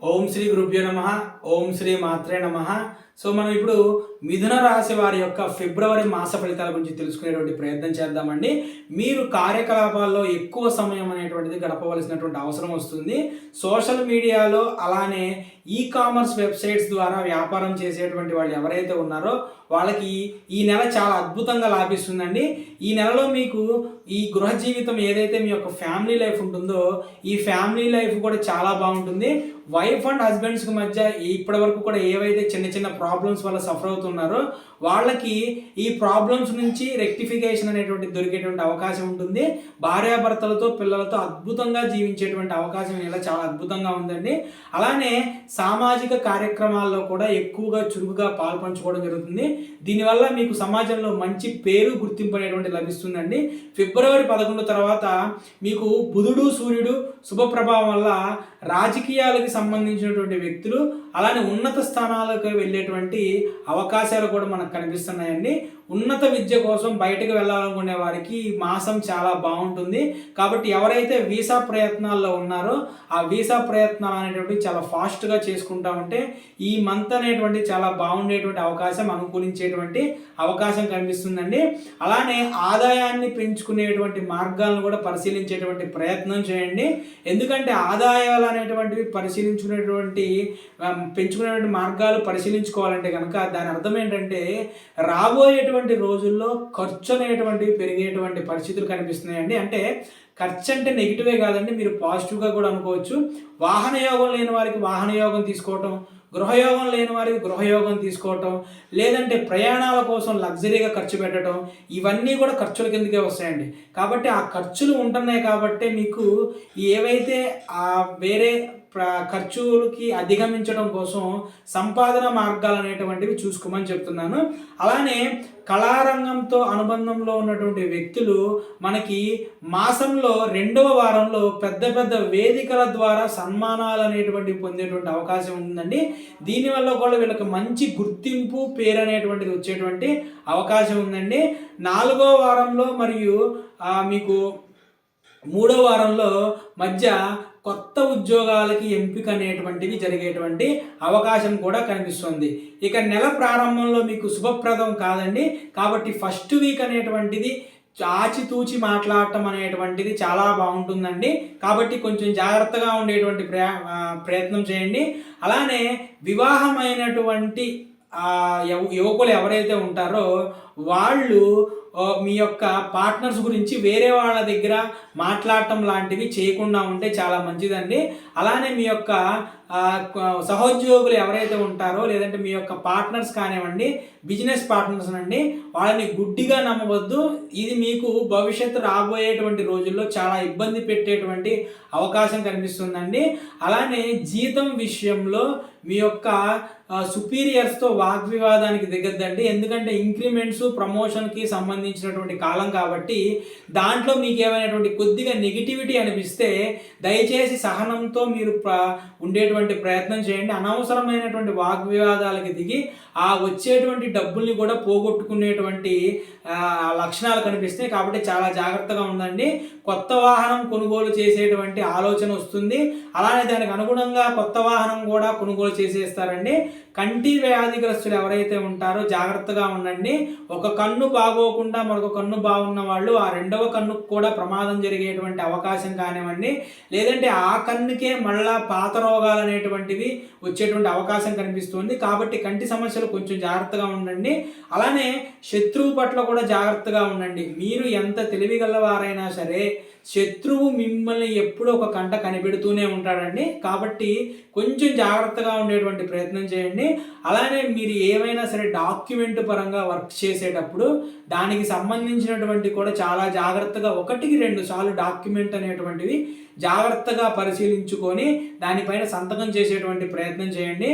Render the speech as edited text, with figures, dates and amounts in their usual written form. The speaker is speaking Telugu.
ఓం శ్రీ గురుభ్యో నమ. ఓం శ్రీ మాత్రే నమ. సో మనం ఇప్పుడు మిథున రాశి వారి యొక్క ఫిబ్రవరి మాస ఫలితాల గురించి తెలుసుకునేటువంటి ప్రయత్నం చేద్దామండి. మీరు కార్యకలాపాల్లో ఎక్కువ సమయం అనేటువంటిది గడపవలసినటువంటి అవసరం వస్తుంది. సోషల్ మీడియాలో అలానే ఈ కామర్స్ వెబ్సైట్స్ ద్వారా వ్యాపారం చేసేటువంటి వాళ్ళు ఎవరైతే ఉన్నారో వాళ్ళకి ఈ నెల చాలా అద్భుతంగా లాభిస్తుందండి. ఈ నెలలో మీకు ఈ గృహ జీవితం ఏదైతే మీ యొక్క ఫ్యామిలీ లైఫ్ ఉంటుందో ఈ ఫ్యామిలీ లైఫ్ కూడా చాలా బాగుంటుంది. వైఫ్ అండ్ హస్బెండ్స్కి మధ్య ఇప్పటి వరకు కూడా ఏవైతే చిన్న చిన్న ప్రాబ్లమ్స్ వల్ల సఫర్ అవుతున్నారో వాళ్ళకి ఈ ప్రాబ్లమ్స్ నుంచి రెక్టిఫికేషన్ అనేటువంటి దొరికేటువంటి అవకాశం ఉంటుంది. భార్యాభర్తలతో పిల్లలతో అద్భుతంగా జీవించేటువంటి అవకాశం ఇలా చాలా అద్భుతంగా ఉందండి. అలానే సామాజిక కార్యక్రమాల్లో కూడా ఎక్కువగా చురుకుగా పాల్పంచుకోవడం జరుగుతుంది. దీనివల్ల మీకు సమాజంలో మంచి పేరు గుర్తింపు అనేటువంటి లభిస్తుందండి. ఫిబ్రవరి 11 తర్వాత మీకు బుధుడు సూర్యుడు శుభ ప్రభావం వల్ల రాజకీయాలకు సంబంధించినటువంటి వ్యక్తులు అలానే ఉన్నత స్థానాలకు వెళ్ళేటువంటి అవకాశాలు కూడా మనకు కనిపిస్తున్నాయండి. ఉన్నత విద్య కోసం బయటకు వెళ్ళాలనుకునే వారికి ఈ మాసం చాలా బాగుంటుంది. కాబట్టి ఎవరైతే వీసా ప్రయత్నాల్లో ఉన్నారో ఆ వీసా ప్రయత్నాలు అనేటువంటివి చాలా ఫాస్ట్గా చేసుకుంటా ఉంటే ఈ మంత్ అనేటువంటి చాలా బాగుండేటువంటి అవకాశం అనుకూలించేటువంటి అవకాశం కనిపిస్తుందండి. అలానే ఆదాయాన్ని పెంచుకునేటువంటి మార్గాలను కూడా పరిశీలించేటువంటి ప్రయత్నం చేయండి. ఎందుకంటే ఆదాయాలు అనేటువంటివి పెంచుకునేటువంటి మార్గాలు పరిశీలించుకోవాలంటే కనుక దాని అర్థం ఏంటంటే రాబోయేటువంటి రోజుల్లో ఖర్చు అనేటువంటివి పెరిగేటువంటి పరిస్థితులు కనిపిస్తున్నాయండి. అంటే ఖర్చు అంటే నెగిటివే కాదండి, మీరు పాజిటివ్గా కూడా అనుకోవచ్చు. వాహన యోగం లేని వారికి వాహన యోగం తీసుకోవటం, గృహయోగం లేని వారికి గృహయోగం తీసుకోవటం, లేదంటే ప్రయాణాల కోసం లగ్జరీగా ఖర్చు పెట్టడం, ఇవన్నీ కూడా ఖర్చుల కిందకే వస్తాయండి. కాబట్టి ఆ ఖర్చులు ఉంటున్నాయి కాబట్టి మీకు ఏవైతే వేరే ఖర్చులకి అధిగమించడం కోసం సంపాదన మార్గాలు అనేటువంటివి చూసుకోమని చెప్తున్నాను. అలానే కళారంగంతో అనుబంధంలో ఉన్నటువంటి వ్యక్తులు మనకి మాసంలో 2వ వారంలో పెద్ద పెద్ద వేదికల ద్వారా సన్మానాలు అనేటువంటివి పొందేటువంటి అవకాశం ఉందండి. దీనివల్ల కూడా వీళ్ళకి మంచి గుర్తింపు పేరు అనేటువంటిది వచ్చేటువంటి అవకాశం ఉందండి. 4వ వారంలో మరియు మీకు 3వ వారంలో మధ్య కొత్త ఉద్యోగాలకి ఎంపిక అనేటువంటివి జరిగేటువంటి అవకాశం కూడా కనిపిస్తుంది. ఇక నెల ప్రారంభంలో మీకు శుభప్రదం కాదండి. కాబట్టి ఫస్ట్ వీక్ అనేటువంటిది ఆచితూచి మాట్లాడటం అనేటువంటిది చాలా బాగుంటుందండి. కాబట్టి కొంచెం జాగ్రత్తగా ఉండేటువంటి ప్రయత్నం చేయండి. అలానే వివాహమైనటువంటి యువకులు ఎవరైతే ఉంటారో వాళ్ళు మీ యొక్క పార్ట్నర్స్ గురించి వేరే వాళ్ళ దగ్గర మాట్లాడటం లాంటివి చేయకుండా ఉంటే చాలా మంచిదండి. అలానే మీ యొక్క సహోద్యోగులు ఎవరైతే ఉంటారో లేదంటే మీ యొక్క పార్ట్నర్స్ కానివ్వండి, బిజినెస్ పార్ట్నర్స్ అండి, వాళ్ళని గుడ్డిగా నమ్మవద్దు. ఇది మీకు భవిష్యత్తు రాబోయేటువంటి రోజుల్లో చాలా ఇబ్బంది పెట్టేటువంటి అవకాశం కనిపిస్తుందండి. అలానే జీతం విషయంలో మీ యొక్క సుపీరియర్స్తో వాగ్వివాదానికి దిగద్దండి. ఎందుకంటే ఇంక్రిమెంట్స్ ప్రమోషన్కి సంబంధించినటువంటి కాలం కాబట్టి దాంట్లో మీకు ఏమైనటువంటి కొద్దిగా నెగిటివిటీ అనిపిస్తే దయచేసి సహనంతో మీరు ఉండేటువంటి ప్రయత్నం చేయండి. అనవసరమైనటువంటి వాగ్వివాదాలకి దిగి ఆ వచ్చేటువంటి డబ్బుల్ని కూడా పోగొట్టుకునేటువంటి లక్షణాలు కనిపిస్తాయి. కాబట్టి చాలా జాగ్రత్తగా ఉండండి. కొత్త వాహనం కొనుగోలు చేసేటువంటి ఆలోచన వస్తుంది. అలానే దానికి అనుగుణంగా కొత్త వాహనం కూడా కొనుగోలు చేసేస్తారండి. కంటి వ్యాధిగ్రస్తులు ఎవరైతే ఉంటారో జాగ్రత్తగా ఉండండి. ఒక కన్ను బాగోకుండా మరొక కన్ను బాగున్న వాళ్ళు ఆ 2వ కన్నుకు కూడా ప్రమాదం జరిగేటువంటి అవకాశం కానివ్వండి, లేదంటే ఆ కన్నుకే మళ్ళా పాత రోగాలు అనేటువంటివి వచ్చేటువంటి అవకాశం కనిపిస్తుంది. కాబట్టి కంటి సమస్యలు కొంచెం జాగ్రత్తగా ఉండండి. అలానే శత్రువు పట్ల కూడా జాగ్రత్తగా ఉండండి. మీరు ఎంత తెలివిగలవారైనా సరే శత్రువు మిమ్మల్ని ఎప్పుడూ ఒక కంట కనిపెడుతూనే ఉంటాడండి. కాబట్టి కొంచెం జాగ్రత్తగా ఉండేటువంటి ప్రయత్నం చేయండి. అలానే మీరు ఏమైనా సరే డాక్యుమెంట్ పరంగా వర్క్ చేసేటప్పుడు దానికి సంబంధించినటువంటి కూడా చాలా జాగ్రత్తగా 1-2 సార్లు డాక్యుమెంట్ అనేటువంటివి జాగ్రత్తగా పరిశీలించుకొని దానిపైన సంతకం చేసేటువంటి ప్రయత్నం చేయండి.